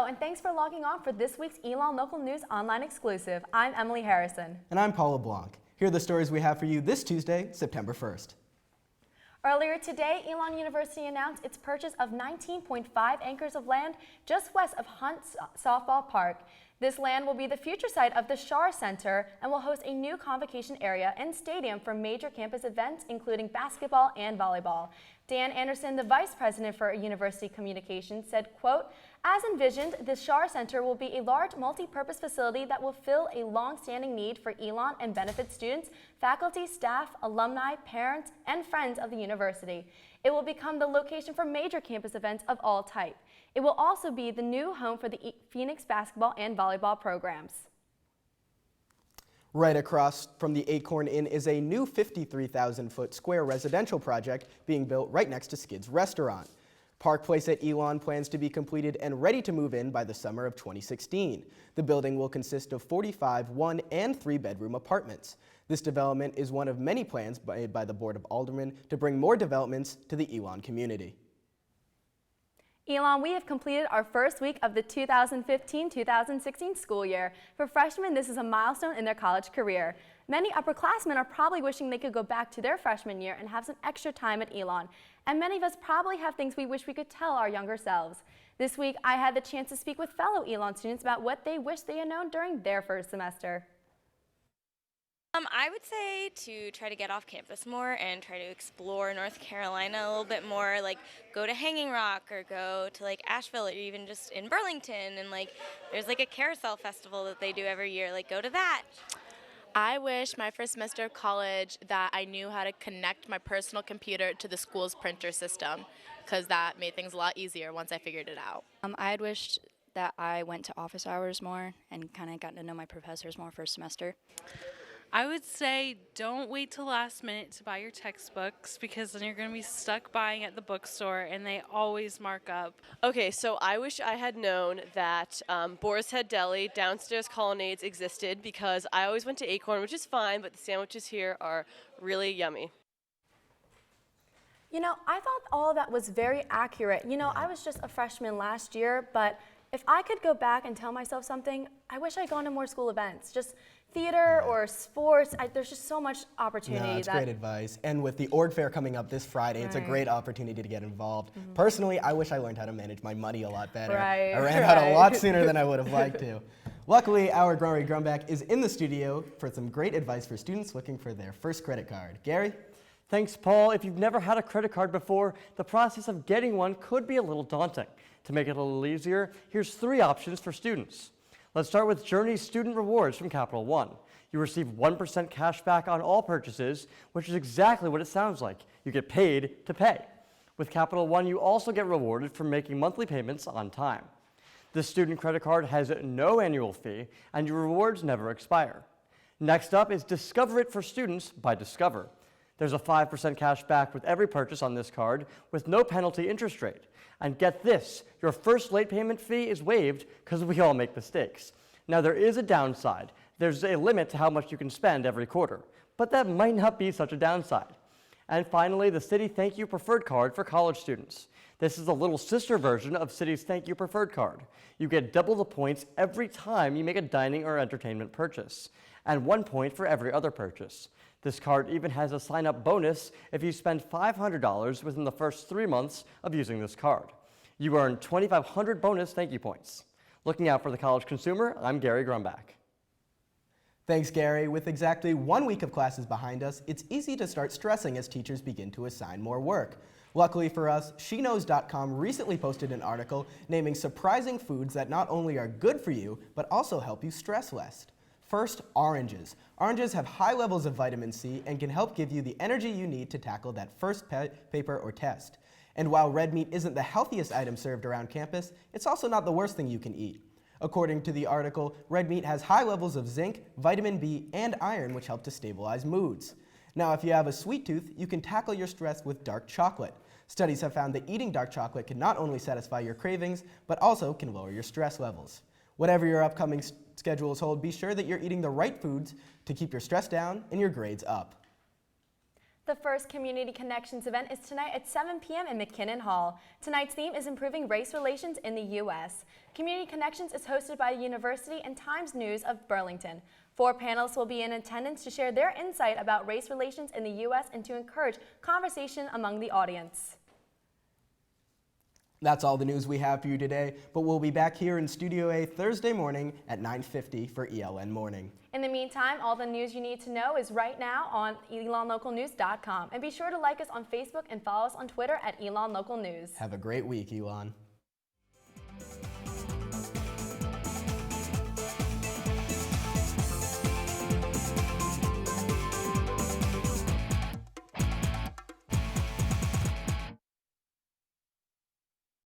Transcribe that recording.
and thanks for logging on for this week's Elon Local News Online Exclusive. I'm Emily Harrison. And I'm Paula Blanc. Here are the stories we have for you this Tuesday, September 1st. Earlier today, Elon University announced its purchase of 19.5 acres of land just west of Hunt Softball Park. This land will be the future site of the Shar Center and will host a new convocation area and stadium for major campus events, including basketball and volleyball. Dan Anderson, the vice president for University Communications, said, quote, "As envisioned, the Shar Center will be a large multi-purpose facility that will fill a long-standing need for Elon and benefit students, faculty, staff, alumni, parents, and friends of the university. It will become the location for major campus events of all type. It will also be the new home for the Phoenix basketball and volleyball programs." Right across from the Acorn Inn is a new 53,000-foot square residential project being built right next to Skid's Restaurant. Park Place at Elon plans to be completed and ready to move in by the summer of 2016. The building will consist of 45 one- and three-bedroom apartments. This development is one of many plans made by the Board of Aldermen to bring more developments to the Elon community. Elon, we have completed our first week of the 2015-2016 school year. For freshmen, this is a milestone in their college career. Many upperclassmen are probably wishing they could go back to their freshman year and have some extra time at Elon. And many of us probably have things we wish we could tell our younger selves. This week, I had the chance to speak with fellow Elon students about what they wish they had known during their first semester. I would say to try to get off campus more and try to explore North Carolina a little bit more, like go to Hanging Rock or go to like Asheville or even just in Burlington, and like there's like a carousel festival that they do every year, like go to that. I wish my first semester of college that I knew how to connect my personal computer to the school's printer system, because that made things a lot easier once I figured it out. I had wished that I went to office hours more and kind of got to know my professors more first semester. I would say don't wait till last minute to buy your textbooks, because then you're going to be stuck buying at the bookstore and they always mark up. Okay, so I wish I had known that Boar's Head Deli downstairs colonnades existed, because I always went to Acorn, which is fine, but the sandwiches here are really yummy. You know, I thought all of that was very accurate. You know, I was just a freshman last year, but if I could go back and tell myself something, I wish I'd gone to more school events. Just theater or sports, there's just so much opportunity. No, it's great advice. And with the org fair coming up this Friday, it's a great opportunity to get involved. Personally, I wish I learned how to manage my money a lot better. I ran out a lot sooner than I would have liked to. Luckily, our Gary Grumback is in the studio for some great advice for students looking for their first credit card. Gary? Thanks, Paul. If you've never had a credit card before, the process of getting one could be a little daunting. To make it a little easier, here's 3 options for students. Let's start with Journey's Student Rewards from Capital One. You receive 1% cash back on all purchases, which is exactly what it sounds like. You get paid to pay. With Capital One, you also get rewarded for making monthly payments on time. The student credit card has no annual fee, and your rewards never expire. Next up is Discover It for Students by Discover. There's a 5% cash back with every purchase on this card with no penalty interest rate. And get this, your first late payment fee is waived because we all make mistakes. Now there is a downside. There's a limit to how much you can spend every quarter, but that might not be such a downside. And finally, the Citi Thank You Preferred Card for college students. This is a little sister version of Citi's Thank You Preferred Card. You get double the points every time you make a dining or entertainment purchase, and 1 point for every other purchase. This card even has a sign-up bonus if you spend $500 within the first 3 months of using this card. You earn 2,500 bonus thank you points. Looking out for the college consumer, I'm Gary Grumback. Thanks, Gary. With exactly 1 week of classes behind us, it's easy to start stressing as teachers begin to assign more work. Luckily for us, SheKnows.com recently posted an article naming surprising foods that not only are good for you, but also help you stress less. First, oranges. Oranges have high levels of vitamin C and can help give you the energy you need to tackle that first paper or test. And while red meat isn't the healthiest item served around campus, it's also not the worst thing you can eat. According to the article, red meat has high levels of zinc, vitamin B, and iron, which help to stabilize moods. Now, if you have a sweet tooth, you can tackle your stress with dark chocolate. Studies have found that eating dark chocolate can not only satisfy your cravings, but also can lower your stress levels. Whatever your upcoming schedules hold, be sure that you're eating the right foods to keep your stress down and your grades up. The first Community Connections event is tonight at 7 p.m. in McKinnon Hall. Tonight's theme is Improving Race Relations in the U.S. Community Connections is hosted by the University and Times News of Burlington. 4 panelists will be in attendance to share their insight about race relations in the U.S. and to encourage conversation among the audience. That's all the news we have for you today, but we'll be back here in Studio A Thursday morning at 9:50 for ELN Morning. In the meantime, all the news you need to know is right now on elonlocalnews.com. And be sure to like us on Facebook and follow us on Twitter at Elon Local News. Have a great week, Elon.